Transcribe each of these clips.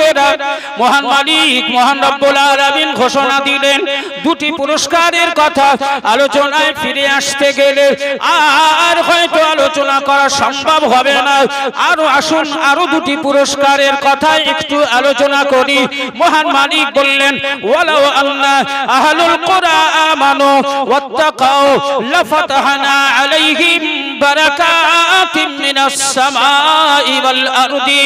মালিকেরা, মহান মালিক মহান রব্বুল আলামিন ঘোষণা দিলেন দুটি পুরস্কারের কথা আলোচনায় ফিরে আসতে গেলে আর হয়তো আলোচনা করা সম্ভব হবে না। আরো আসুন আরো দুটি পুরস্কারের কথা একটু আলোচনা করি। মহান মালিক বললেন ওয়ালাউ আন্না আহলুল কুরা আমানু ওয়াত্তাকাউ লাফাতাহনা আলাইহিম বারাকাতিম মিনাস সামাই ওয়াল আরদি।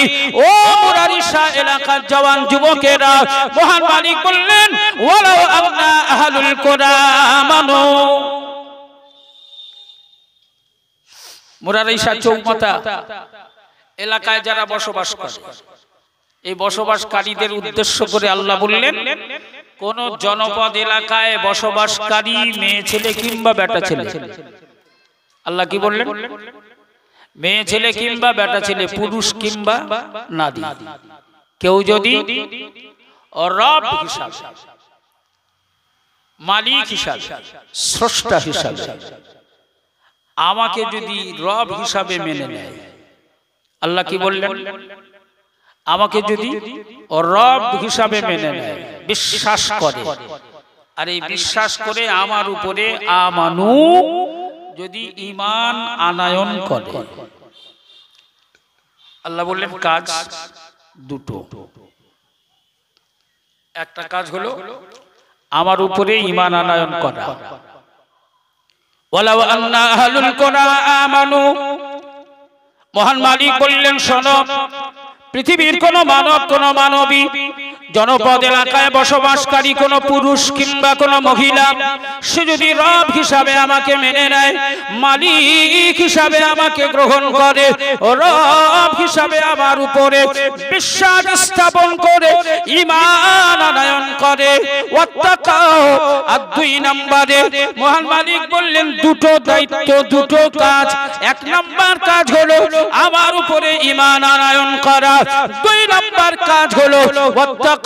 ও মুরারিশা এলাকার জওয়ান যুবকেরা, মহান মালিক বললেন ওয়ালাউ আন্না আহলুল কুরা আমানু। মুরারিশা চৌমাথা এলাকায় যারা বসবাস করে, এই বসবাসকারীদের উদ্দেশ্য করে আল্লাহ বললেন কোন জনপদ এলাকায় বসবাসকারী মেয়ে ছেলে কিংবা বেটা ছেলে, আল্লাহ কি বললেন? মেয়ে ছেলে কিংবা বেটা ছেলে, পুরুষ কিংবা নারী, কেউ যদি রব হিসাবে, মালিক হিসাবে, স্রষ্টা হিসাবে আমাকে যদি রব হিসাবে মেনে নেয়, আল্লাহ কি বললেন? আমাকে যদি রব হিসাবে মেনে নেয়, বিশ্বাস করে, আর এই বিশ্বাস করে আমার উপরে আমানু যদি ঈমান আনয়ন করে, আল্লাহ বললেন কাজ দুটো। একটা কাজ হলো আমার উপরে ঈমান আনয়ন করা। ওয়ালাউ আন্না আহলুল কুরা আমানু, মহান মালিক বললেন শোনো, পৃথিবীর কোন মানব কোন মানবী জনপদ এলাকায় বসবাসকারী কোন পুরুষ কিংবা কোন মহিলা, সে যদি রব হিসাবে আমাকে মেনে নেয়, মালিক হিসাবে আমাকে গ্রহণ করে, রব হিসাবে আমার উপরে বিশ্বাস স্থাপন করে ঈমান আনয়ন করে, ওয়াত্তাকাও। আর দুই নম্বরে মহান মালিক বললেন দুটো দায়িত্ব, দুটো কাজ। এক নম্বর কাজ হলো আমার উপরে ঈমান আনয়ন করা, দুই নম্বর কাজ হলো ওয়াত্তাকাও,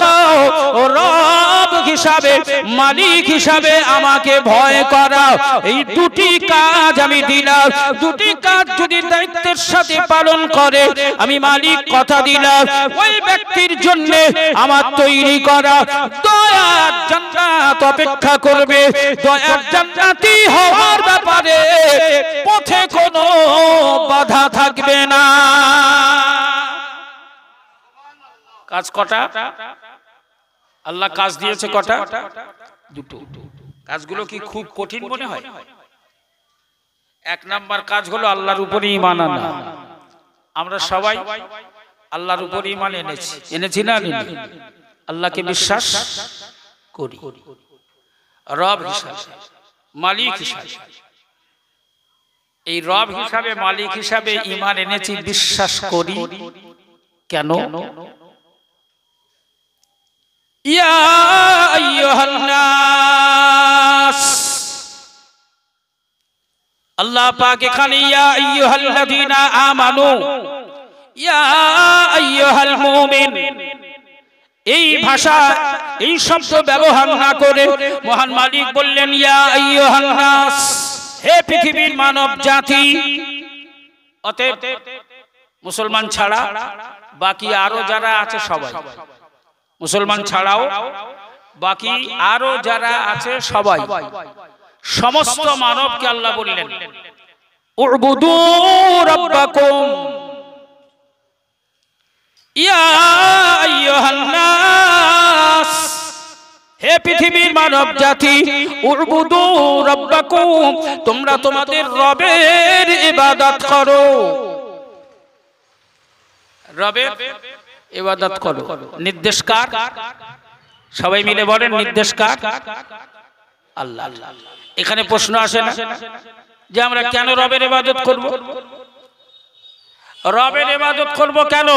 রব হিসাবে মালিক হিসাবে আমাকে ভয় করা। এই দুটি কাজ আমি দিলাম। দুটি কাজ যদি দায়িত্বের সাথে পালন করে, আমি মালিক কথা দিলাম ওই ব্যক্তির জন্য আমার তৈরি করা দয়ার জান্নাত অপেক্ষা করবে। দয়ার জান্নাতি হওয়ার ব্যাপারে পথে কোনো বাধা থাকবে না। কাজ কটা? আল্লাহ কাজ দিয়েছে কটা? দুটো। কাজগুলো কি খুব কঠিন মনে হয়? এক নাম্বার কাজ হলো আল্লাহর উপরে ঈমান আনা। আমরা সবাই আল্লাহর উপরে ঈমান এনেছি না? আল্লাহকে বিশ্বাস করি রব হিসাবে, মালিক হিসাবে। এই রব হিসাবে মালিক হিসাবে ঈমান এনেছি, বিশ্বাস করি। কেন? ইয়া আইয়ুহান নাস, আল্লাহ পাক এখানে ইয়া আইয়ুহাল্লাযীনা আমানু, ইয়া আইয়ুহাল মুমিন, এই ভাষা এই শব্দ ব্যবহার না করে মহান মালিক বললেন ইয়া আইয়ুহান নাস, হে পৃথিবীর মানব জাতি। অতএব মুসলমান ছাড়া বাকি আরো যারা আছে সবাই, মুসলমান ছাড়াও বাকি আরো যারা আছে সবাই, সমস্ত মানবকে আল্লাহ বললেন উবুদু রাব্বাকুম ইয়া আইয়ুহান নাস, হে পৃথিবীর মানব জাতি, উবুদু রাব্বাকুম, তোমরা তোমাদের রবের ইবাদত করো। রবের ইবাদত করো। নির্দেশ কার? সবাই মিলে বলেন নির্দেশ কার? আল্লাহ। এখানে প্রশ্ন আসে না যে আমরা কেন রবের ইবাদত করব? রবের ইবাদত করব কেন?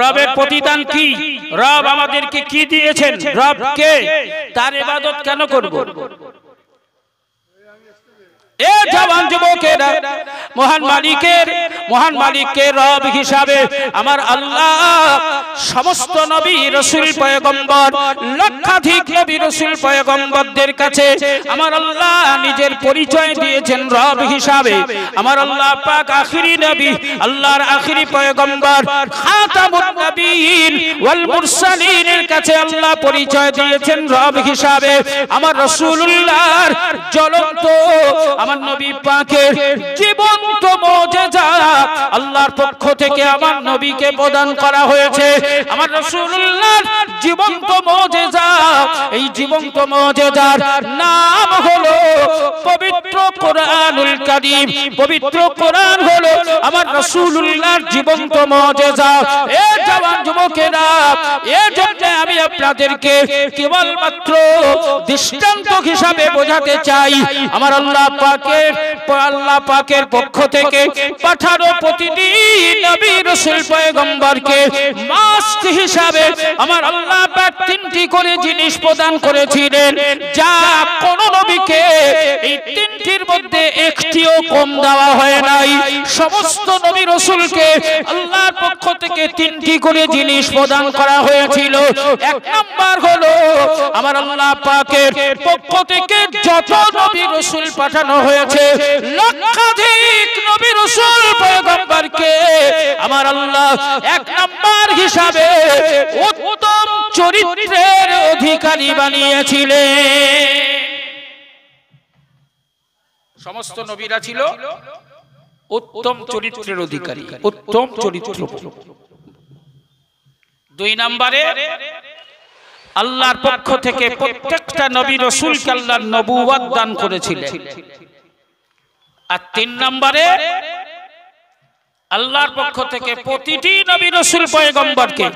রবের প্রতিদান কি? রব আমাদেরকে কি দিয়েছেন? রব কে? তার ইবাদত কেন করব? এ জওয়ান যুবকেরা, মহান মালিকের রব হিসাবে আমার আল্লাহ সমস্ত নবী রাসূল পয়গম্বর, লক্ষাধিক নবী রাসূল পয়গম্বরদের কাছে আমার আল্লাহ নিজের পরিচয় দিয়েছেন রব হিসাবে। আমার আল্লাহ পাক আখিরি নবী, আল্লাহর আখিরি পয়গম্বর খাতামুন নবিয়্যিন ওয়াল মুরসালিনের কাছে আল্লাহ পরিচয় দিয়েছেন রব হিসাবে। আমার রাসূলুল্লাহর জ্বলন্ত, আমার নবী পাকের জীবন্ত মুজিজা আল্লাহর পক্ষ থেকে আমার নবীকে প্রদান করা হয়েছে। আমার রাসূলুল্লাহর জীবন্ত মুজিজা, এই জীবন্ত মুজিজার নাম হলো পবিত্র কোরআনুল কারীম। পবিত্র কোরআন হলো আমার রাসূলুল্লাহর জীবন্ত মুজিজা। এ জওয়ান যুবকেরা, এর জন্য আমি আপনাদেরকে কেবলমাত্র দৃষ্টান্ত হিসাবে বোঝাতে চাই, আমার আল্লাহ পাকের পক্ষ থেকে পাঠানো প্রতিটি নবী রাসূল পয়গম্বরকে মাস্ট হিসাবে আমার আল্লাহ পাক তিনটি করে জিনিস প্রদান করেছিলেন, যা কোন নবীকে এই তিনটির মধ্যে একটিও কম দেওয়া হয় নাই। সমস্ত নবী রাসূলকে আল্লাহর পক্ষ থেকে তিনটি করে জিনিস প্রদান করা হয়েছিল। এক নাম্বার হলো আমার আল্লাহ পাকের পক্ষ থেকে যত নবী রাসূল পাঠানো হয়েছে, লক্ষাধিক নবী রাসূল পয়গম্বরকে আমার আল্লাহ এক নাম্বার হিসাবে উত্তম চরিত্রের অধিকারী বানিয়েছিলেন। সমস্ত নবীরা ছিল উত্তম চরিত্রের অধিকারী, উত্তম চরিত্র। দুই নম্বরে আল্লাহর পক্ষ থেকে প্রত্যেকটা নবী রাসূলকে আল্লাহ নবুয়ত দান করেছিলেন। আর তিন নম্বরে আল্লাহর পক্ষ থেকে প্রতিটি নবী রাসূল পয়গম্বরকে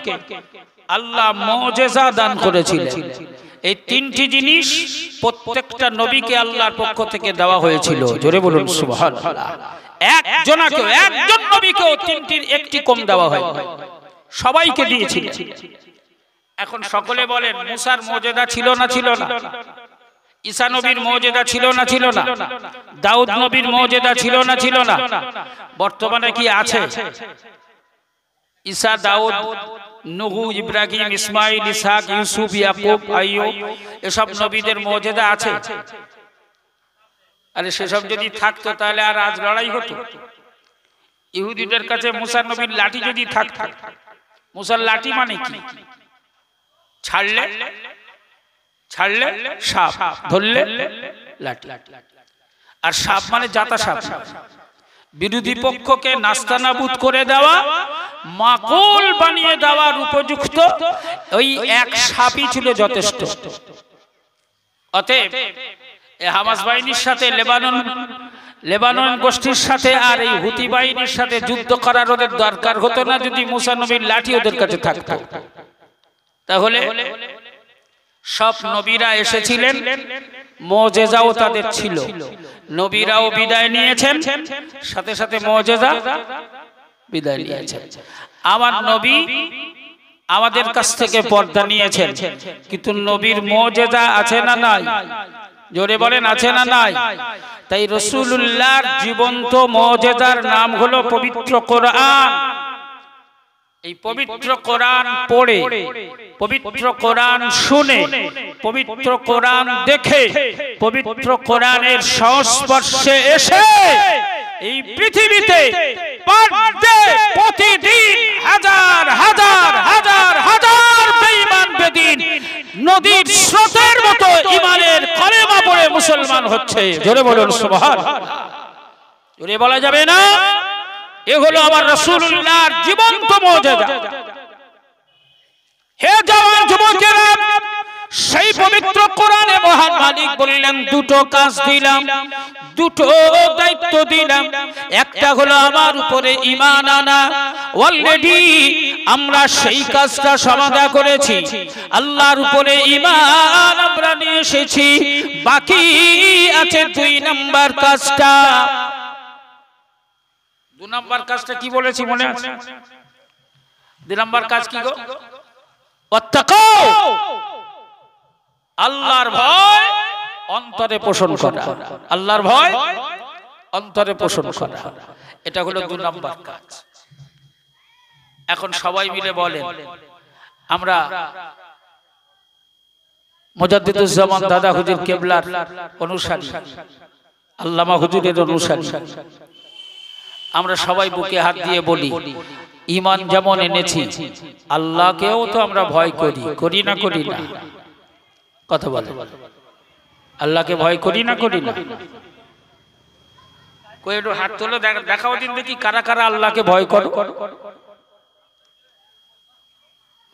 আল্লাহ মুজিজা দান করেছিলেন। এই তিনটি জিনিস প্রত্যেকটা নবীকে আল্লাহর পক্ষ থেকে দেওয়া হয়েছিল। জোরে বলুন সুবহানাল্লাহ। একজন নবীকেও তিনটির একটি কম দেওয়া হয়, সবাইকে দিয়েছিলেন। এখন সকলে বলেন, মুসার মুজিজা ছিল না ছিল না? ঈসা নবীর মুজিজা ছিল না ছিল না? দাউদ নবীর মুজিজা ছিল না ছিল না? বর্তমানে কি আছে? ঈসা, দাউদ, নূহ, ইব্রাহিম, ইসমাইল, ইসহাক, ইউসুফ, ইয়াকুব, আইয়ুব, এসব নবীদের মুজিজা আছে? আরে সেসব যদি থাকতো তাহলে আর আজ লড়াই হতো? ইহুদিদের কাছে মুসা নবীর লাঠি যদি থাকতো, মুসার লাঠি মানে কি? ছাড়লে সাপ, ধরলে লাঠি। আর সাপ মানে জাতা সাপ। বিরোধী পক্ষকে নাস্তানাবুদ করে দেওয়া, মাকুল বানিয়ে দেওয়ার উপযুক্ত ওই এক সাপই ছিল যথেষ্ট। অতএব হামাস বাহিনীর সাথে লেবানন গোষ্ঠীর সাথে আর এই হুতি বাহিনীর সাথে যুদ্ধ করার ওদের দরকার হতো না যদি মুসা নবীর লাঠি ওদের কাছে থাকতো। তাহলে সব নবীরা এসেছিলেন, মুজিজাও তাদের ছিল। নবীরাও বিদায় নিয়েছেন, সাথে সাথে মুজিজা বিদায় নিয়েছেন। আমার নবী আমাদের কাছ থেকে পর্দা নিয়েছেন, কিন্তু নবীর মুজিজা আছে না নাই? জোরে বলেন, আছে না নাই? তাই রাসূলুল্লাহর জীবন্ত মুজিজার নাম হলো পবিত্র কোরআন। এই পবিত্র কোরআন পড়ে, পবিত্র কোরআন শুনে, পবিত্র কোরআন দেখে, পবিত্র কোরআনের সংস্পর্শে এসে এই পৃথিবীতে প্রতিদিন হাজার হাজার হাজার হাজার বেঈমান বেদিন নদীর স্রোতের মতো ঈমানের কলেমা পড়ে মুসলমান হচ্ছে। জোরে বলুন সুবহানাল্লাহ। জোরে বলা যাবে না? এ হলো আমার রাসূলুল্লাহর জীবন্ত মুজিজা। হে জওয়ান যুবকেরা, সেই পবিত্র কোরআনে মহান মালিক বললেন, দুটো কাজ দিলাম, দুটো দায়িত্ব দিলাম। একটা হলো আমার উপরে ঈমান আনা। অলরেডি আমরা সেই কাজটা সমাধা করেছি, আল্লাহর উপরে ঈমান আমরা নিয়ে এসেছি। বাকি আছে দুই নাম্বার কাজটা। দু নাম্বার কাজটা কি বলেছি মনে আছে? দুই নাম্বার কাজ কি গো? ওয়াত্তাকু, আল্লাহর ভয় অন্তরে পোষণ করা, আল্লাহর ভয় অন্তরে পোষণ করা, এটা হলো 2 নম্বর কাজ। এখন সবাই মিলে বলেন, আমরা মুজাদ্দিদুজ্জামান দাদা হুজুর কেবলার অনুসারী, আল্লামা হুজুরের অনুসারী, আমরা সবাই বুকে হাত দিয়ে বলি, ঈমান যেমন এনেছি আল্লাহকেও তো আমরা ভয় করি, করি না করি না? কথা বলে, আল্লাহকে ভয় করি না করি না? কই একটু হাত তোলো, দেখাও দিন দেখি কারা কারা আল্লাহকে ভয় করো।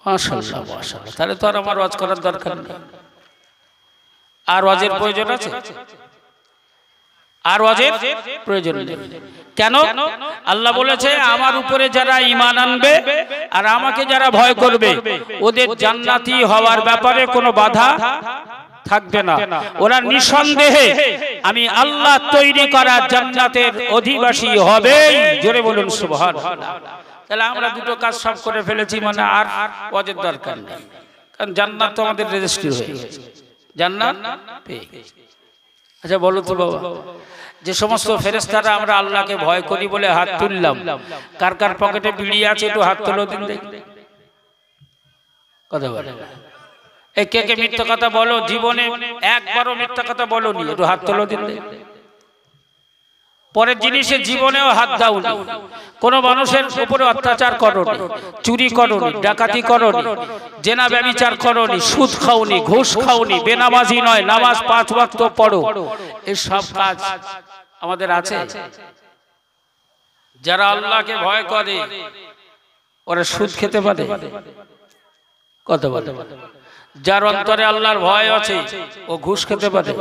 মাশাআল্লাহ মাশাআল্লাহ, তাহলে তো আর আমার ওয়াজ করার দরকার নেই। আর ওয়াজের প্রয়োজন আছে? আর ওয়াজের প্রয়োজন নেই। কেন? আল্লাহ বলেছে আমার উপরে যারা ঈমান আনবে আর আমাকে যারা ভয় করবে ওদের জান্নাতি হওয়ার ব্যাপারে কোনো বাধা থাকবে না। ওরা নিঃসন্দেহে আমি আল্লাহ তৈরি করা জান্নাতের অধিবাসী হবে। জোরে বলুন সুবহানাল্লাহ। তাহলে আমরা 2টো কাজ সব করে ফেলেছি, মানে আর ওয়াজের দরকার নেই, কারণ জান্নাত তো আমাদের রেজিস্ট্রি হয়ে গেছে, জান্নাত পেয়ে গেছি। আচ্ছা বলো তো বাবা, যে সমস্ত ফেরেশতারা আমরা আল্লাহকে ভয় করি বলে হাত তুললাম, কার কার পকেটে বিড়ি আছে একটু হাত তোলো দিন দেখি। কথা বলে, এই কে কে মিথ্যা কথা বলো, জীবনে একবারও মিথ্যা কথা বলোনি, একটু হাত তোলো দিন দেখি। পরের জিনিসে জীবনেও হাত দাওনি, কোন মানুষের উপরে অত্যাচার করোনি, চুরি করোনি, ডাকাতি করোনি, জেনা ব্যভিচার করোনি, সুদ খাওনি, ঘুষ খাওনি, বেনামাজি নয়, নামাজ 5 ওয়াক্ত পড়ো। এই সব কাজ আমাদের আছে। যারা আল্লাহকে ভয় করে ওরা সুদ খেতে পারে? কথা বলে। যার অন্তরে আল্লাহর ভয় আছে ও ঘুষ খেতে পারে?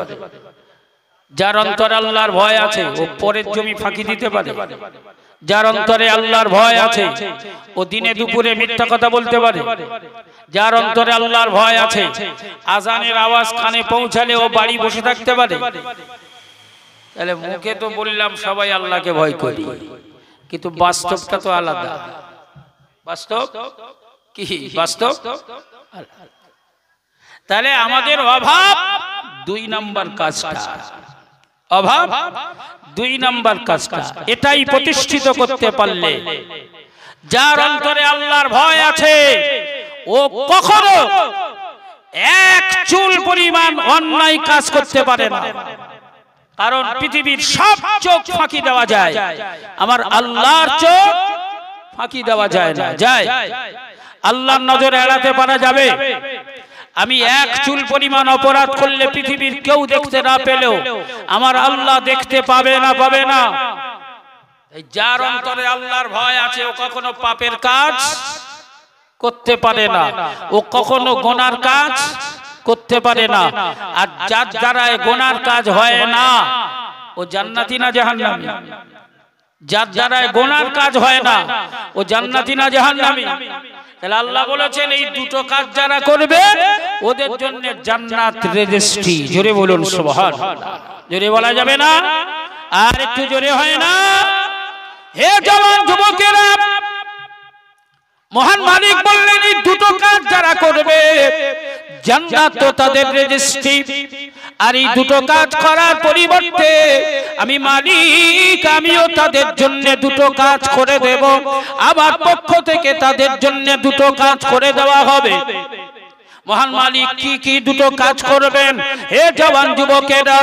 যার অন্তরে আল্লাহর ভয় আছে ও পরের জমি ফাঁকি দিতে পারে? যার অন্তরে আল্লাহর ভয় আছে ও দিনে দুপুরে মিথ্যা কথা বলতে পারে? যার অন্তরে আল্লাহর ভয় আছে আজানের আওয়াজ কানে পৌঁছালে ও বাড়ি বসে থাকতে পারে? তাহলে মুখে তো বললাম সবাই আল্লাহকে ভয় করি, কিন্তু বাস্তবটা তো আলাদা। বাস্তব কি? বাস্তব তাহলে আমাদের অভাব 2 নম্বর কাজটা, অভাব 2 নম্বর কাজটা, এটাই প্রতিষ্ঠিত করতে পারলে যার অন্তরে আল্লাহর ভয় আছে ও কখনো এক চুল পরিমাণ অন্যায় কাজ করতে পারে না। কারণ পৃথিবীর সব চোখ ফাঁকি দেওয়া যায়, আমার আল্লাহর চোখ ফাঁকি দেওয়া যায় না। যায়? আল্লাহর নজর এড়াতে পারা যাবে? আমি এক চুল পরিমাণ অপরাধ করলে পৃথিবীর কেউ দেখতে না পেলেও আমার আল্লাহ দেখতে পাবে না? পাবে না? যার অন্তরে আল্লাহর ভয় আছে ও কখনো পাপের কাজ করতে পারে না, ও কখনো গুনার কাজ করতে পারে না। আর যার দ্বারা গুনার কাজ হয় না ও জান্নাতি না জাহান্নামী? যার দ্বারা গুনার কাজ হয় না ও জান্নাতি না জাহান্নামী? তাহলে আল্লাহ বলেছেন এই 2টো কাজ যারা করবে ওদের জন্য জান্নাত রেজিস্ট্রি। জোরে বলুন সুবহানাল্লাহ। জোরে বলা যাবে না? আর একটু জোরে হয় না? হে জওয়ান যুবকেরা, মহান মালিক বললেন এই 2টো কাজ যারা করবে জান্নাত তো তাদের রেজিস্ট্রি। আর এই 2টো কাজ করার পরিবর্তে আমি মালিক আমিও তাদের জন্য 2টো কাজ করে দেব। আমার পক্ষ থেকে তাদের জন্য 2টো কাজ করে দেওয়া হবে। মহান মালিক কি কি 2টো কাজ করবেন? হে জওয়ান যুবকেরা,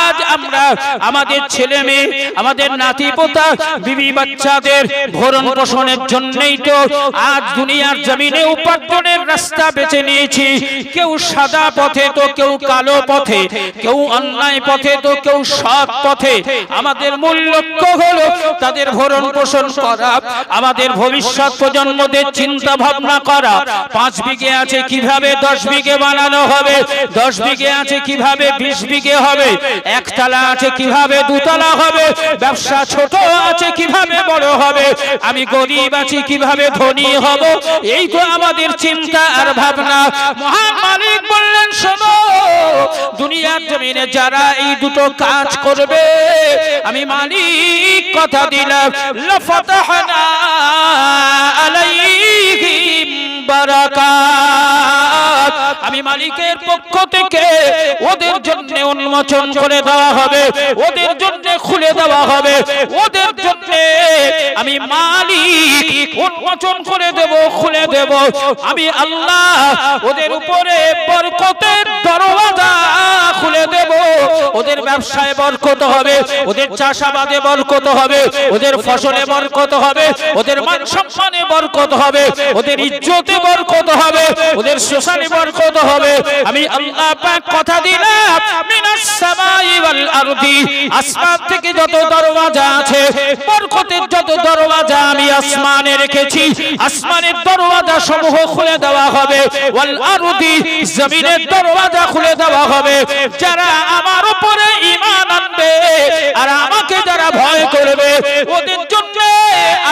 আজ আমরা আমাদের ছেলে মেয়ে, আমাদের নাতি পোতা, বিবি বাচ্চাদের ভরণ পোষণের জন্যই তো আজ দুনিয়ার জমিনে উপার্জনের রাস্তা বেছে নিয়েছি। কেউ সাদা পথে তো কেউ কালো পথে, কেউ অন্যায় পথে তো কেউ সৎ পথে। আমাদের মূল লক্ষ্য হলো তাদের ভরণ পোষণ করা, আমাদের ভবিষ্যৎ প্রজন্মদের চিন্তা ভাবনা করা। 5 বিঘে আছে কিভাবে 10 বিঘে বানানো হবে, 10 বিঘে আছে কিভাবে 20 বিঘে হবে, 1 তলা আছে কিভাবে 2 তলা হবে, ব্যবসা ছোট আছে কিভাবে বড় হবে, আমি গরিব আছি কিভাবে ধনী হব। এই তো আমাদের চিন্তা আর ভাবনা। মহান মালিক বললেন শোনো, দুনিয়ার জমিনে যারা এই 2টো কাজ করবে আমি মালিক কথা দিলাম, লাফাতাহনা আলাইহিম বারাকাত। আমি মালিকের পক্ষ থেকে ওদের জন্য উন্মোচন করে দেওয়া হবে, ওদের জন্য খুলে দেওয়া হবে, ওদের জন্য আমি মালিক উন্মোচন করে দেব, খুলে দেব আমি আল্লাহ। ওদের উপরে বরকতের দরওয়াজা খুলে দেব, ওদের ব্যবসায় বরকত হবে, ওদের চাষাবাদে বরকত হবে, ওদের ফসলে বরকত হবে, ওদের মান সম্মানে বরকত হবে, ওদের ইজ্জতে বরকত হবে, ওদের সোশ্যালে বরকত হবে। আমি আল্লাহ পাক কথা দিলাম, মিনাস সামাই ওয়াল আরদি, আসমান থেকে যত দরওয়াজা আছে, বরকতের যত দরওয়াজা আমি আসমানে রেখেছি, আসমানের দরওয়াজা সমূহ খুলে দেওয়া হবে, ওয়াল আরদি, জমিনের দরওয়াজা খুলে দেওয়া হবে। যারা আমার উপরে ঈমান আনবে আর আমাকে যারা ভয় করবে, ওদের জন্য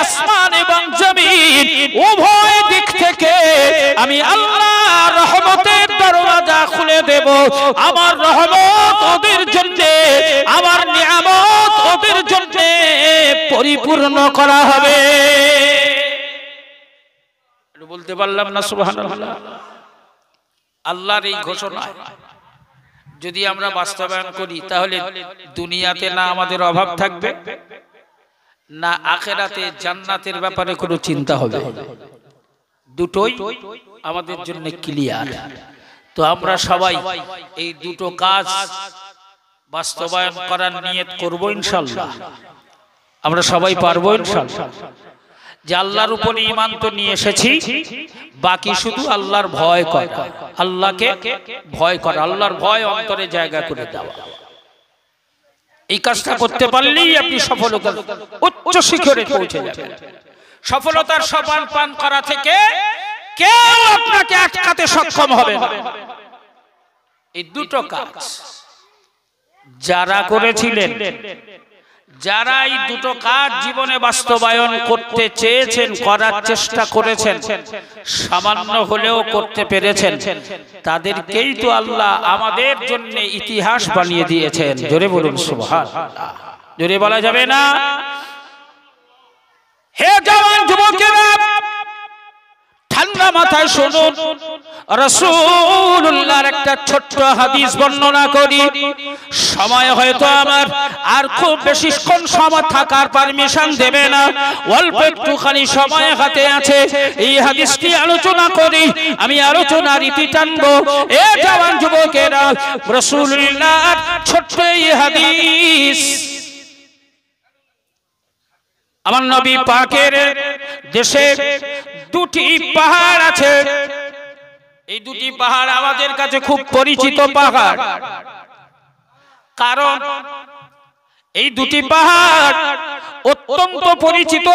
আসমান এবং জমিন উভয় দিক থেকে আমি আল্লাহ রহমতের দরওয়াজা খুলে দেব। আমার রহমত ওদের জন্য, আমার নিয়ামত ওদের জন্য পরিপূর্ণ করা হবে। বলতে পারলাম না সুবহানাল্লাহ? আল্লাহর এই ঘোষণা যদি আমরা বাস্তবায়ন করি, তাহলে দুনিয়াতে না আমাদের অভাব থাকবে, না আখিরাতে জান্নাতের ব্যাপারে কোনো চিন্তা হবে, দুটোই আমাদের জন্য ক্লিয়ার। তো আমরা সবাই এই দুটো কাজ বাস্তবায়ন করার নিয়ত করব ইনশাআল্লাহ। আমরা সবাই পারবো ইনশাআল্লাহ। যে আল্লাহর উপর ঈমান তো নিয়ে এসেছি, বাকি শুধু আল্লাহর ভয় করা, আল্লাহকে ভয় করা, আল্লাহর ভয় অন্তরে জায়গা করে দেওয়া। এই কাজটা করতে পারলেই আপনি সফলতার উচ্চ শিখরে পৌঁছে যাবেন। সফলতার সোপান পান করা থেকে কেউ আপনাকে আটকাতে সক্ষম হবে না। এই দুটো কাজ যারা করেছিলেন, যারা এই দুটো কাজ জীবনে বাস্তবায়ন করতে চেয়েছেন, করার চেষ্টা করেছেন, সামান্য হলেও করতে পেরেছেন, তাদেরকেই তো আল্লাহ আমাদের জন্য ইতিহাস বানিয়ে দিয়েছেন। জোরে বলুন সুবহানাল্লাহ। জোরে বলা যাবে না? হে জওয়ান যুবকেরা, ঠান্ডা মাথায় শুনুন, রাসূলুল্লাহর একটা ছোট্ট হাদিস বর্ণনা করি। সময় হয়তো আমার আর খুব বেশিক্ষণ সময় থাকার পারমিশন দেবে না, অল্প একটুখানি সময় হাতে আছে। এই হাদিসটি আলোচনা করি, আমি আলোচনার ইতি টানবো। এ জওয়ান যুবকেরা, রাসূলুল্লাহর ছোট্ট এই হাদিস, আমার নবী পাকের দেশে দুটি পাহাড় আছে। এই দুটি পাহাড় আমাদের কাছে খুব পরিচিত পাহাড়, কারণ এই দুটি পাহাড় অত্যন্ত পরিচিত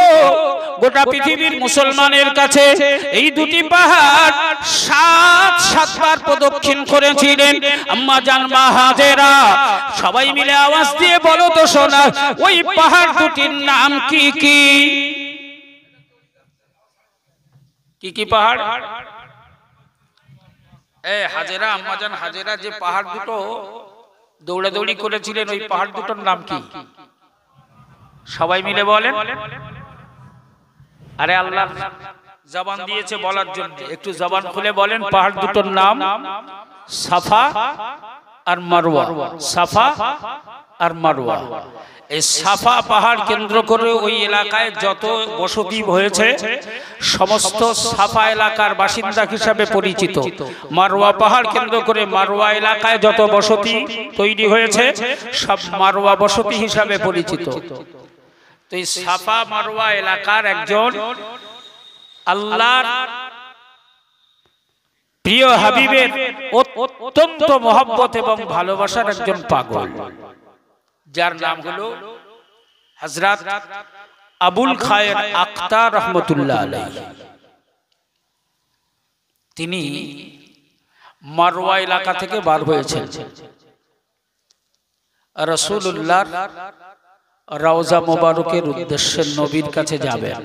গোটা পৃথিবীর মুসলমানের কাছে। এই দুটি পাহাড় সাতবার প্রদক্ষিণ করেছিলেন আম্মা জান মা হাজেরা। সবাই মিলে আওয়াজ দিয়ে বলো তো শোনা, ওই পাহাড় দুটির নাম কি কি? কি কি পাহাড়? হাজেরা, আম্মা জান হাজেরা যে পাহাড় দুটো দৌড়াদৌড়ি করেছিলেন, ওই পাহাড় দুটোর নাম কি? সবাই মিলে বলেন। আরে আল্লাহ জবান দিয়েছে বলার জন্য, একটু জবান খুলে বলেন। পাহাড় দুটোর নাম সাফা আর মারওয়া। সাফা আর মারওয়া। এই সাফা পাহাড় কেন্দ্র করে ওই এলাকায় যত বসতি হয়েছে, সমস্ত সাফা এলাকার বাসিন্দা হিসাবে পরিচিত। মারওয়া পাহাড় কেন্দ্র করে মারওয়া এলাকায় যত বসতি তৈরি হয়েছে, সব মারওয়া বসতি হিসাবে পরিচিত। তো এই সাফা মারওয়া এলাকার একজন আল্লাহর প্রিয় হাবিবের অত্যন্ত মহব্বত এবং ভালোবাসার একজন পাগল, যার নাম হলো হযরত আবুল খায়ের আখতার রহমতুল্লাহ আলাইহি। তিনি মারওয়া এলাকা থেকে বার হয়েছেন, রাসূলুল্লাহর রওজা মোবারকের উদ্দেশ্যে নবীর কাছে যাবেন।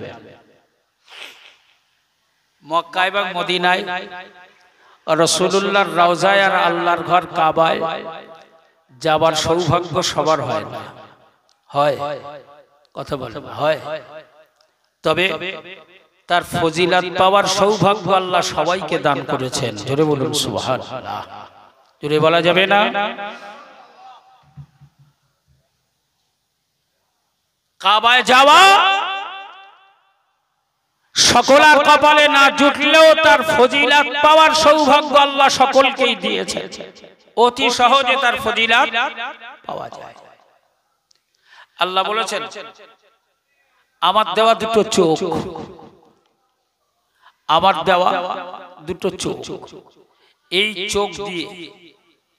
মক্কা এবং মদিনায় রাসূলুল্লাহর রওজায় আর আল্লাহর ঘর কাবায় যাবার সৌভাগ্য সবার হয় না। হয়? কথা বলেন, হয়? তবে তার ফজিলত পাওয়ার সৌভাগ্য আল্লাহ সবাইকে দান করেছেন। জোরে বলুন সুবহানাল্লাহ। জোরে বলা যাবে না? কাবায় যাওয়া সকলের কপালে না জুটলেও তার ফজিলাত পাওয়ার সৌভাগ্য আল্লাহ সকলকেই দিয়েছে, অতি সহজে তার ফজিলাত পাওয়া যায়। আল্লাহ বলেছেন আমার দেওয়া দুটো চোখ, আমার দেওয়া দুটো চোখ, এই চোখ দিয়ে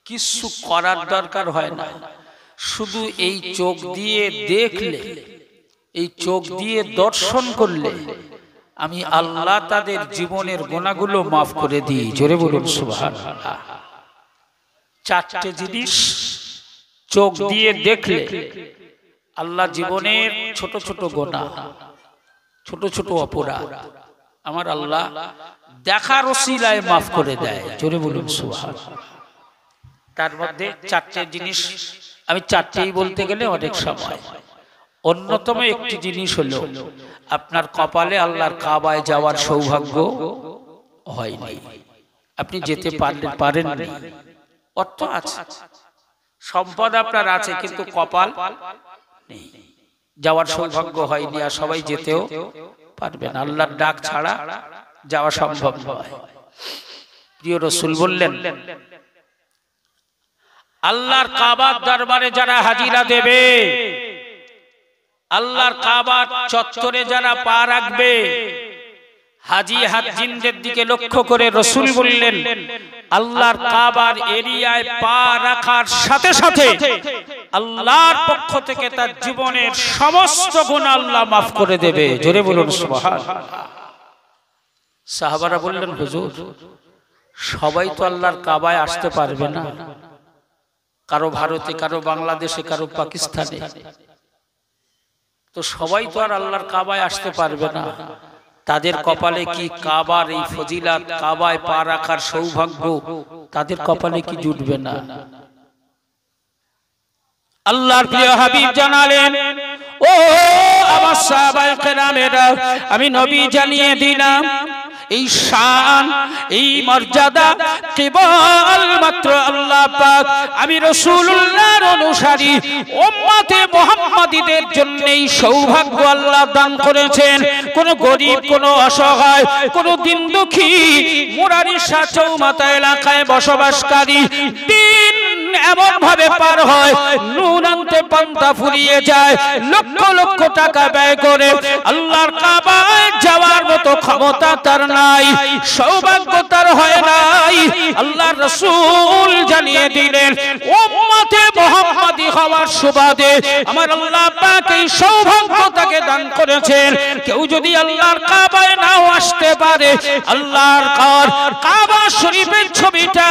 কিছু করার দরকার হয় না, শুধু এই চোখ দিয়ে দেখলে, এই চোখ দিয়ে দর্শন করলে আমি আল্লাহ তাদের জীবনের গুনাহগুলো মাফ করে দিই। জোরে বলুন সুবহানাল্লাহ। চারটে জিনিস চোখ দিয়ে দেখলে আল্লাহ জীবনের ছোট ছোট গুনাহ, ছোট ছোট অপরাধ আমার আল্লাহ দেখার ওসিলায় মাফ করে দেয়। জোরে বলুন সুবহানাল্লাহ। তার মধ্যে চারটে জিনিস, আমি চারটেই বলতে গেলে অনেক সময়, অন্যতম একটি জিনিস হলো আপনার কপালে আল্লাহর কাবায় যাওয়ার সৌভাগ্য হয়নি, আপনি যেতে পারেন না, অর্থ আছে, সম্পদ আপনার আছে, কিন্তু কপাল নেই, যাওয়ার সৌভাগ্য হয়নি, আর সবাই যেতেও পারবে না, আল্লাহর ডাক ছাড়া যাওয়া সম্ভব নয়। প্রিয় রাসূল বললেন আল্লাহর কাবার দরবারে যারা হাজিরা দেবে, আল্লাহর কাবার চত্বরে যারা পা রাখবে, হাজি হাজিনদের দিকে লক্ষ্য করে রাসূল বললেন আল্লাহর কাবার এরিয়ায় পা রাখার সাথে সাথে আল্লাহর পক্ষ থেকে তার জীবনের সমস্ত গুনাহ আল্লাহ মাফ করে দেবে। জোরে বলুন সুবহানাল্লাহ। সাহাবারা বললেন হুজুর সবাই তো আল্লাহর কাবায় আসতে পারবে না, কারো ভারতে, কারো বাংলাদেশে, কারো পাকিস্তানে, তো সবাই তো আর আল্লাহর কাবায় আসতে পারবে না, তাদের কপালে কি কাবার এই ফজিলাত, কাবায় পা রাখার সৌভাগ্য তাদের কপালে কি জুটবে না? আল্লাহর প্রিয় হাবিব জানালেন ও আমার সাহাবায়ে কেরামেরা, আমি নবী জানিয়ে দিলাম এই শান, এই মর্যাদা কেবল মাত্র আল্লাহ পাক আমি রাসূলুল্লাহর অনুসারী উম্মতে মুহাম্মাদীদের জন্য এই সৌভাগ্য আল্লাহ দান করেছেন। কোন গরীব, কোন অসহায়, কোন দিন দুঃখী মুরারিশা চৌমাথা এলাকায় বসবাসকারী দিন এমন ভাবে পার হয়, নুন আনতে পান্তা ফুরিয়ে যায়, লক্ষ লক্ষ টাকা ব্যয় করে আল্লাহর কাবায় যাওয়ার মতো ক্ষমতা তার নাই, সৌভাগ্য তার হয় নাই। আল্লাহর রাসূল জানিয়ে দিলেন উম্মতে মুহাম্মাদী হওয়ার সুবাদে আমার আল্লাহ পাক এই সৌভাগ্য তাকে দান করেছেন। কেউ যদি আল্লাহর কাবায় নাও আসতে পারে, আল্লাহর কাবা শরীফের ছবিটা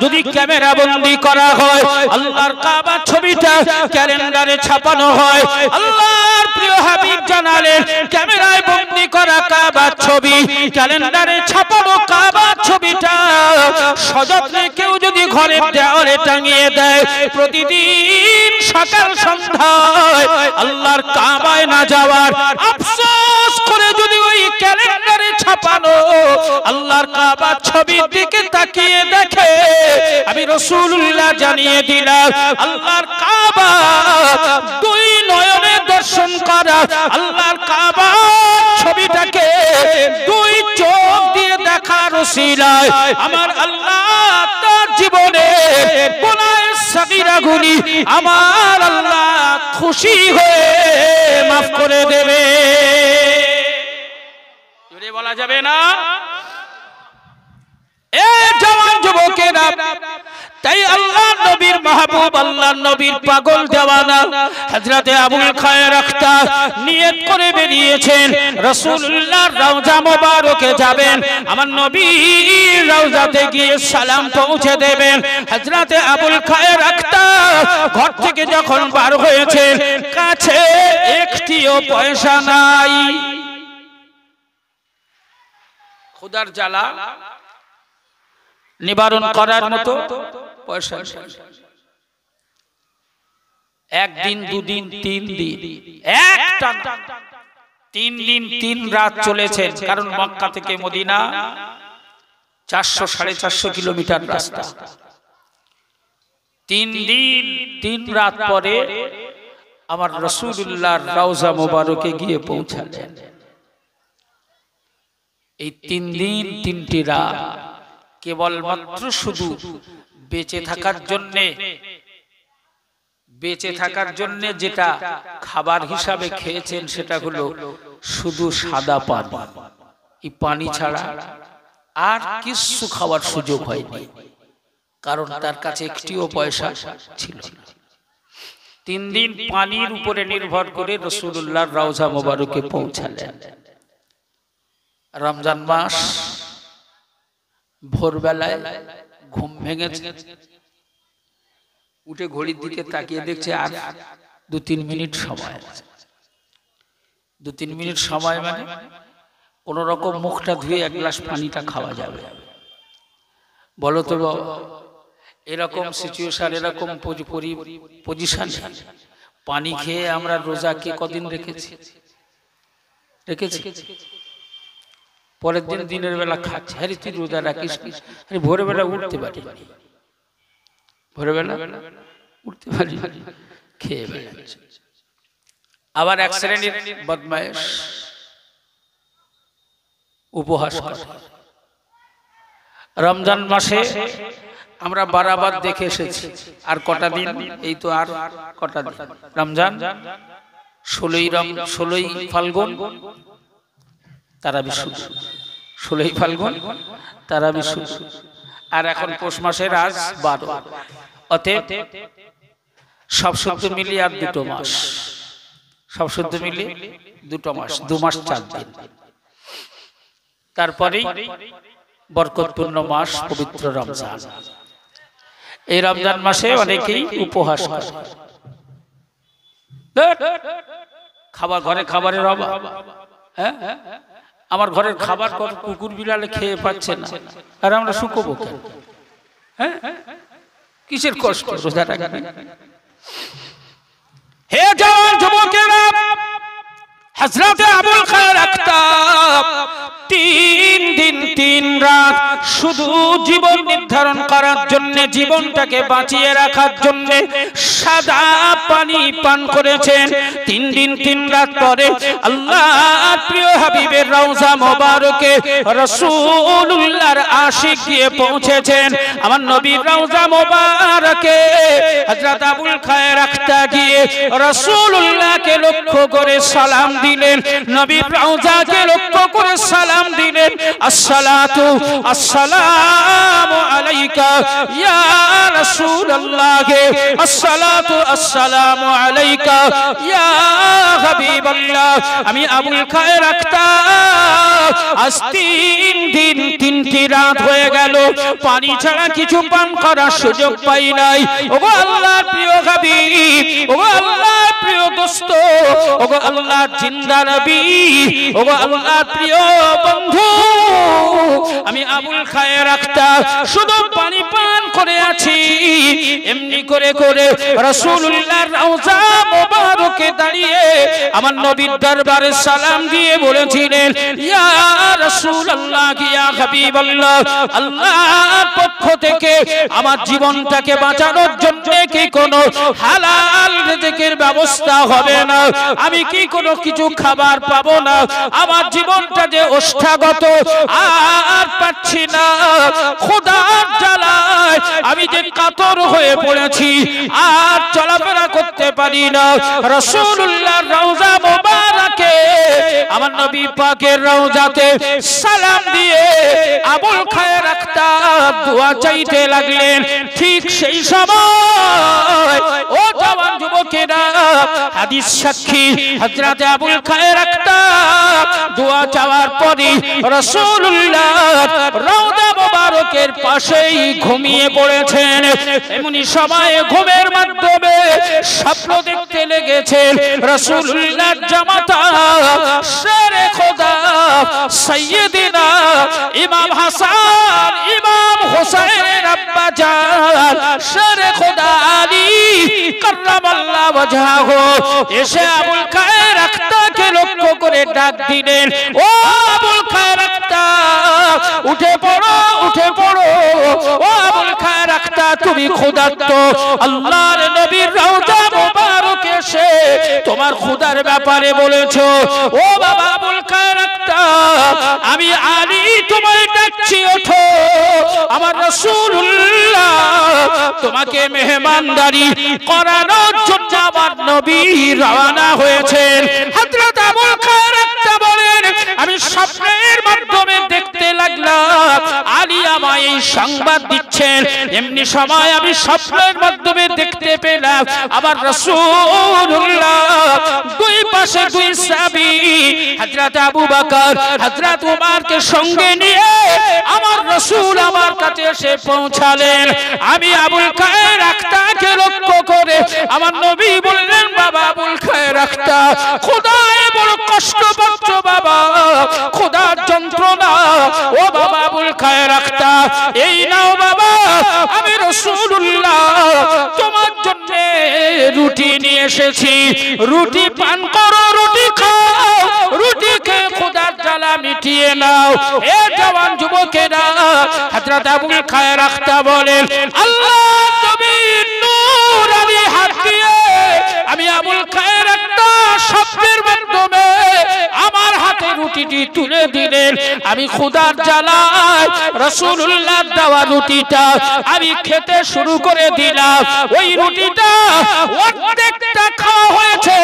যদি ক্যামেরা বন্দী করা হয়, আল্লাহর কাবার ছবিটা ক্যালেন্ডারে ছাপানো হয়, আল্লাহর প্রিয় হাবিব জানালেন ক্যামেরায় বন্দী করা কাবার ছবি, ক্যালেন্ডারে ছাপানো কাবার ছবিটা সযত্নে কেউ যদি ঘরের দেওয়ালে টাঙিয়ে দেয়, প্রতিদিন সকাল সন্ধ্যায় আল্লাহর কাবায় না যাওয়ার আফসোস করে যদি ওই ক্যালেন্ডারে ছাপানো আল্লাহর কাবার ছবির দিকে তাকিয়ে দেখে, আমি রাসূলুল্লাহ জানিয়ে দিলাম আল্লাহর কাবা দুই নয়নে দর্শন করা, আল্লাহর কাবা ছবিটাকে দুই চোখ দিয়ে দেখার ওসিলায় আমার আল্লাহ তার জীবনে গুনাহ সাগীরাগুলি আমার আল্লাহ খুশি হয়ে মাফ করে দেবে। জোরে বলা যাবে না? এ জওয়ান যুবকেরা, তাই আল্লাহ নবীর মাহবুব, আল্লাহ নবীর পাগল দেওয়ানা হযরতে আবুল খায়ের আখতার নিয়ত করে বেরিয়েছেন রাসূলুল্লাহর রওজা মোবারকে যাবেন, আমার নবীর রওজাতে গিয়ে সালাম পৌঁছে দেবেন। হযরতে আবুল খায়ের আখতার ঘর থেকে যখন বার হয়েছেন, কাছে একটিও পয়সা নাই, খোদার জ্বালা নিবারণ করার মতো পয়সা, একদিন, দুদিন, 3 দিন, একটা 3 দিন 3 রাত চলেছেন, কারণ মক্কা থেকে মদিনা 400-450 কিলোমিটার রাস্তা। 3 দিন 3 রাত পরে আমার রাসূলুল্লাহর রওজা মোবারকে গিয়ে পৌঁছালেন। এই 3 দিন 3টি রাত কেবলমাত্র শুধু বেঁচে থাকার জন্য যেটা খাবার হিসাবে খেয়েছেন সেটা হলো শুধু সাদা পানি। এই পানি ছাড়া আর কিছু খাওয়ার সুযোগ হয়নি, কারণ তার কাছে একটিও পয়সা ছিল না। 3 দিন পানির উপরে নির্ভর করে রাসূলুল্লাহর রওজা মোবারকে পৌঁছালেন। রমজান মাস, ভোরবেলায় ঘুম ভেঙেছে, উঠে ঘড়ির দিকে তাকিয়ে দেখছে আর 2-3 মিনিট সময় আছে। 2-3 মিনিট সময় মানে কোন রকম মুখটা ধুয়ে 1 গ্লাস পানিটা খাওয়া যাবে। বলো তো এরকম সিচুয়েশন, এরকম পজিশন, পানি খেয়ে আমরা রোজা কে কদিন রেখেছি? পরের দিন দিনের বেলা খাচ্ছে, আরে তুই রোজা রাখিস, আরে ভোরবেলা উঠতে পারি, খেয়ে বেড়াচ্ছে। আবার এক শ্রেণীর বদমায়েশ উপহাস করে। রমজান মাসে আমরা বারাবার দেখে এসেছি, আর কটা দিন, এই তো আর কটা দিন রমজান, 16ই ফাল্গুন তারাবি শুরু, 16ই ফাল্গুন তারাবি শুরু, আর এখন পৌষ মাসের আজ 12। অতএব সব শুদ্ধ মিলিয়ে আর 2 মাস, সব শুদ্ধ মিলিয়ে 2 মাস, 2 মাস 4 দিন। তারপরে বরকতপূর্ণ মাস পবিত্র রমজান। এই রমজান মাসে অনেকেই উপহাস করে, খাবার ঘরে খাবারের অভাব, হ্যাঁ আমার ঘরের খাবার কুকুর বিড়ালে খেয়ে পাচ্ছে না, আর আমরা শুকোবো কেন? হ্যাঁ কিসের কষ্ট? রোজা রাখা। হে জওয়ান যুবকেরা, হযরত আবুল খায়ের আখতাব 3 দিন 3 রাত শুধু জীবন নির্ধারণ করার জন্য, জীবনটাকে বাঁচিয়ে রাখার জন্য সাদা পানি পান করেছেন। 3 দিন 3 রাত পরে আল্লাহর প্রিয় হাবিবের রওজা মোবারকে রাসূলুল্লাহর আশিক গিয়ে পৌঁছেছেন। আমার নবীর রওজা মোবারকে হযরত আবুল খায়ের আখতাব গিয়ে রাসূলুল্লাহকে লক্ষ্য করে সালাম দিলেন, নবীর রওজাকে লক্ষ্য করে সালাম দিলেন। আসসালাতু আসসালামু আলাইকা ইয়া রাসূলুল্লাহ, আসসালাতু আসসালামু আলাইকা ইয়া হাবিবাল্লাহ। আমি আবুল খায়ের আখতাব আজ 3 দিন 3টি রাত হয়ে গেল পানি ছাড়া কিছু পান করার সুযোগ পাই নাই। ওগো আল্লাহর প্রিয় হাবিব, ওগো আল্লাহর প্রিয় দোস্ত, ওগো আল্লাহর জিন্দা নবী, ওগো আল্লাহর প্রিয় বন্ধু, আমি আবুল খায়ের আখতাব শুধু পানি পান করে আছি। এমনি করে করে রাসূলুল্লাহর রওজা মোবারকে দাঁড়িয়ে আমার নবীর দরবারে সালাম দিয়ে বলেছিলেন, ইয়া রাসূলুল্লাহ, ইয়া হাবিবাল্লাহ, আল্লাহর পক্ষ থেকে আমার জীবনটাকে বাঁচানোর জন্য কি কোনো হালাল রিজিকের ব্যবস্থা হবে না? আমি কি কোনো কিছু খাবার পাবো না? আমার জীবনটা যে ওষ্ঠাগত, আর পাচ্ছি না, খোদার জ্বালায় আমি যে কাতর হয়ে পড়েছি, আর চলাফেরা করতে পারি না। রাসূলুল্লাহর রওজা মোবারকে আমার নবী পাকের রওজাতে সালাম দিয়ে আবুল খায়ের আখতাব দোয়া চাইতে লাগলেন। ঠিক সেই সময় ও জওয়ান যুবকেরা, হাদিস সাক্ষী হযরত আবুল খায়ের আখতাব দোয়া চাওয়ার পরে রাসূলুল্লাহর রওজা মোবারকের পাশেই ঘুমিয়ে পড়েছেন। এমনি সময়ে ঘুমের মাধ্যমে স্বপ্ন দেখতে লেগেছেন রাসূলুল্লাহর জামাতা শেরে খোদা সাইয়্যিদিনা ইমাম হাসান, ইমাম হুসাইনের আব্বা জান শেরে খোদা আলী কাররামাল্লাহু ওয়াজহাহু এসে আবুল খায়ের আখতাবকে লক্ষ্য করে ডাক দিলেন, ও আবুল খায়ের আখতাব, উঠে পড়ো, উঠে পড়ো। ও আবুল খায়ের আখতাব, তুমি ক্ষুধার্ত, আল্লাহর নবীর রওজা মোবারকের এসে তোমার খোদার ব্যাপারে বলেছো। ও বাবা আবুল খায়ের আখতার, আমি আলী তোমায় ডাকছি, ওঠো। আমার রাসূলুল্লাহ তোমাকে মেহমানদারি করানোর জন্য আমার নবী রওনা হয়েছেন। হযরত আবুল খায়ের আখতার বলেন, আমি স্বপ্নের মাধ্যমে দেখতে লাগলাম আলী আমায় এই সংবাদ দিচ্ছেন। এমনি সময় আমি স্বপ্নের মাধ্যমে দেখতে পেলাম আমার রাসূলুল্লাহ দুই পাশে দুই সাহাবী হযরত আবু বকর হযরত উমরকে সঙ্গে নিয়ে আমার রাসূল আমার কাছে এসে পৌঁছালেন। আমি আবুল খায়ের আখতারকে লক্ষ্য করে আমার নবী বললেন, বাবা আবুল খায়ের আখতার, খোদায় বড় কষ্ট পাচ্ছ বাবা, খোদার যন্ত্রণা। ও বাবা আবুল খায়ের আখতার, এই নাও বাবা, আমি রাসূলুল্লাহ তোমার জন্য রুটি নিয়ে এসেছি, রুটি পান করো, রুটি খাও, রুটি খেয়ে খোদার জ্বালা মিটিয়ে নাও। এ জওয়ান যুবকেরা, হযরত আবুল খায়ের আখতার বলেন, আল্লাহর নবীর নূর আমি হাত দিয়ে আমি আবুল খায়ের আখতার স্বপ্নের মাধ্যমে আমার হাতে রুটিটি তুলে দিলেন। আমি খোদার জ্বালায় রাসূলুল্লাহর দেওয়া রুটিটা আমি খেতে শুরু করে দিলাম। ওই রুটিটা অর্ধেকটা খাওয়া হয়েছে।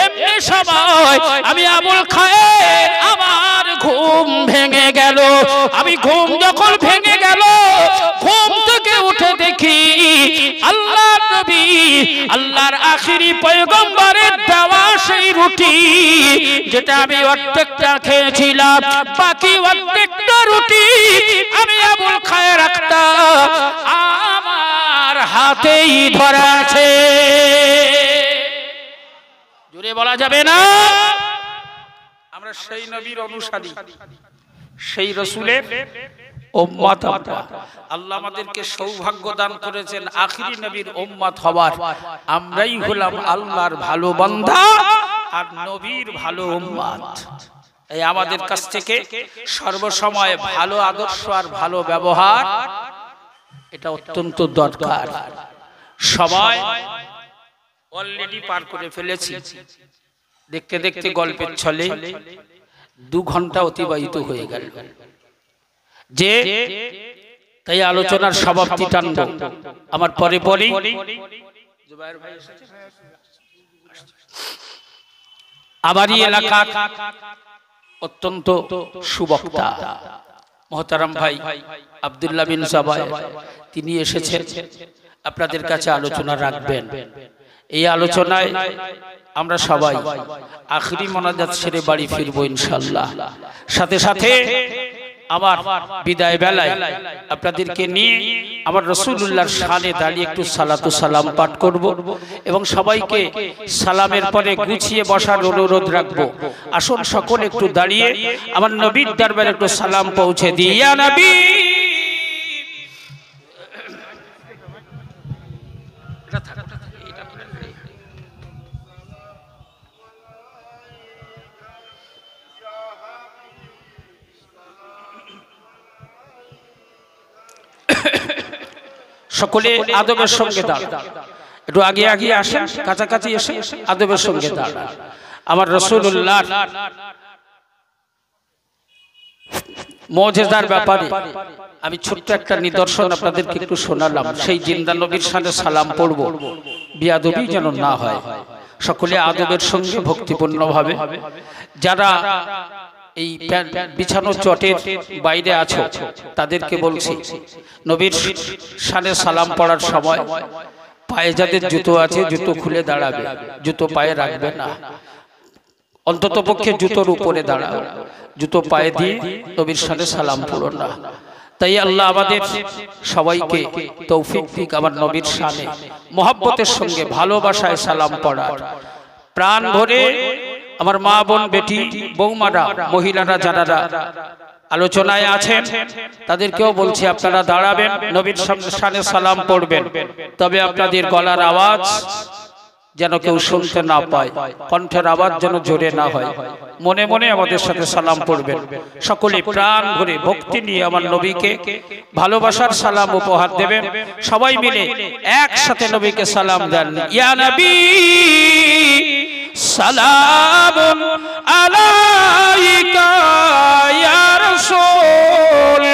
এমনি সময় আমি আবুল খায়ের আমার ঘুম ভেঙে গেল। আমি ঘুম যখন ভেঙে গেল, ঘুম থেকে উঠে দেখি আল্লাহর নবী, আল্লাহর আখিরি পয়গম্বরের দেওয়া সেই রুটি, যেটা আমি অর্ধেকটা খেয়েছিলাম, বাকি অর্ধেকটা রুটি আমি আবুল খায়ের আখতার আমার হাতেই ধরা আছে। জোরে বলা যাবে না? আমরা সেই নবীর অনুসারী, সেই রাসূলের উম্মত। আল্লাহ আমাদেরকে সৌভাগ্য দান করেছেন আখিরি নবীর উম্মত হওয়ার। আমরাই হলাম আল্লাহর ভালো বান্দা আর নবীর ভালো উম্মত। এই আমাদের কাছ থেকে সর্বসময় ভালো আদর্শ আর ভালো ব্যবহার এটা অত্যন্ত দরকার। সময় অলরেডি পার করে ফেলেছি, দেখতে দেখতে গল্পের ছলে 2 ঘন্টা অতিবাহিত হয়ে গেল। যে তাই আলোচনার সমাপ্তি টানব। আমার পরে পরেই আমারই এলাকার অত্যন্ত সুবক্তা মহতারাম ভাই আব্দুল্লাহ বিন জাবায়ের, তিনি এসেছেন আপনাদের কাছে আলোচনা রাখবেন। এই আলোচনায় আমরা সবাই আখিরি মোনাজাত সেরে বাড়ি ফিরবো ইনশাআল্লাহ। সাথে সাথে আমার বিদায় বেলায় আপনাদেরকে নিয়ে আমার রাসূলুল্লাহর শানে দাঁড়িয়ে একটু সালাতু সালাম পাঠ করব এবং সবাইকে সালামের পরে গুছিয়ে বসার অনুরোধ রাখবো। আসুন সকলে একটু দাঁড়িয়ে আমার নবীর দরবারে একটু সালাম পৌঁছে দিই। ইয়া নবী, সকলে আদবের সঙ্গে দাঁড়ান, একটু আগে আগে আসেন, কাছাকাছি এসে আদবের সঙ্গে দাঁড়ান। আমার রাসূলুল্লাহর মুজিজার ব্যাপারে আমি ছোট্ট একটা নিদর্শন আপনাদেরকে একটু শোনালাম। সেই জিন্দা নবীর সাথে সালাম পড়ব, বিয়াদবি যেন না হয়। সকলে আদবের সঙ্গে ভক্তিপূর্ণভাবে, যারা এই বিছানো চটের বাইরে আছো তাদেরকে বলছি, নবীর শানে সালাম পড়ার সময় পায়ে যাদের জুতো আছে জুতো খুলে দাঁড়াবে, জুতো পায়ে রাখবে না, অন্তত পক্ষে জুতোর উপরে দাঁড়াও, জুতো পায়ে দিয়ে নবীর শানে সালাম পড়ো না। তাই আল্লাহ আমাদের সবাইকে তৌফিক দিক আমার নবীর শানে মহব্বতের সঙ্গে ভালোবাসায় সালাম পড়ার। প্রাণ ভরে আমার মা বোন বেটি বৌমারা মহিলারা যারা আলোচনায় আছেন তাদেরকেও বলছি আপনারা দাঁড়াবেন, নবীর শানে সালাম পড়বেন, তবে আপনাদের গলার আওয়াজ যেন কেউ শুনতে না পায়, কণ্ঠের আওয়াজ যেন জোরে না হয়, মনে মনে আমাদের সাথে সালাম পড়বেন। সকলে প্রাণ ভরে ভক্তি নিয়ে আমার নবীকে ভালোবাসার সালাম উপহার দেবেন। সবাই মিলে একসাথে নবীকে সালাম দেন। ইয়া নবী সালামুন আলাইকা ইয়া রাসূল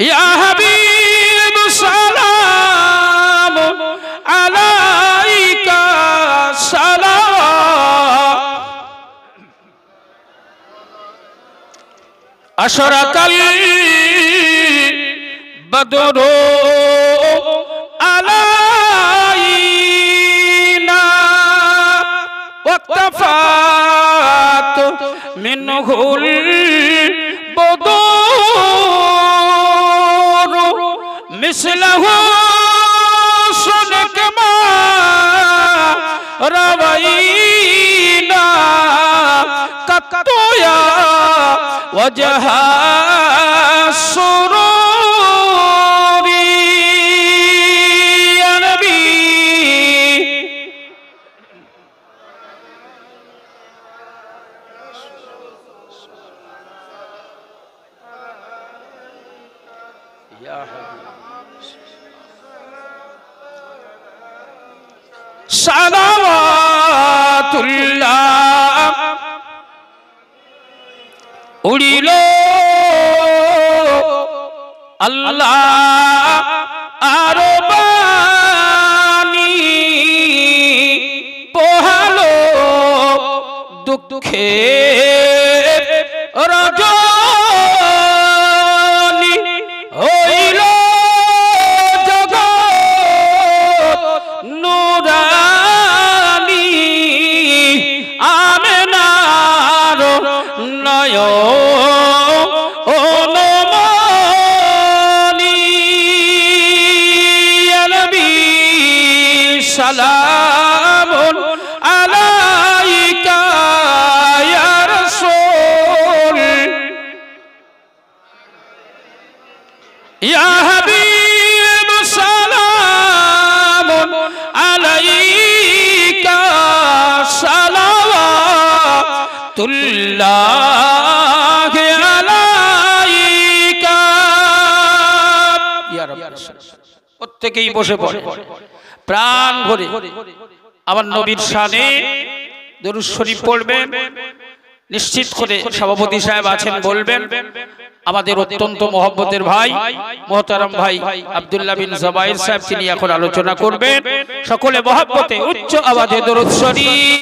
ইয়া হাবিব সালামুন আলাইকা সালাম আশরাকাল বদরু আলাইনা ওয়াক্তাফাত মিনহুল বদরু মিসলাহু সুনকমা রাওয়াইনা কাতুয়া ওয়াজহা সুরুরি ইয়া নবী ইয়া সালাওয়াতুল্লাহ উড়িল আল্লাহ আরো বাণী পোহালো দুঃখে রজনী হইল জগৎ নুরানী আমেনার নয় সালামুন আলাইকা ইয়া রাসূল ইয়া হাবিব সালামুন আলাইকা সালাওয়াতুল্লাহ আলাইকা ইয়া রাব্বি। প্রত্যেকেই বসে পড়ে প্রাণ ভরে আমার নবীর শানে দরুদ শরীফ পড়বেন। নিশ্চিত করে সভাপতি সাহেব আছেন বলবেন। আমাদের অত্যন্ত মহব্বতের ভাই মোহতারাম ভাই আব্দুল্লাহ বিন জুবাইর সাহেব তিনি এখন আলোচনা করবেন। সকলে মহব্বতে উচ্চ আওয়াজে দরুদ শরীফ।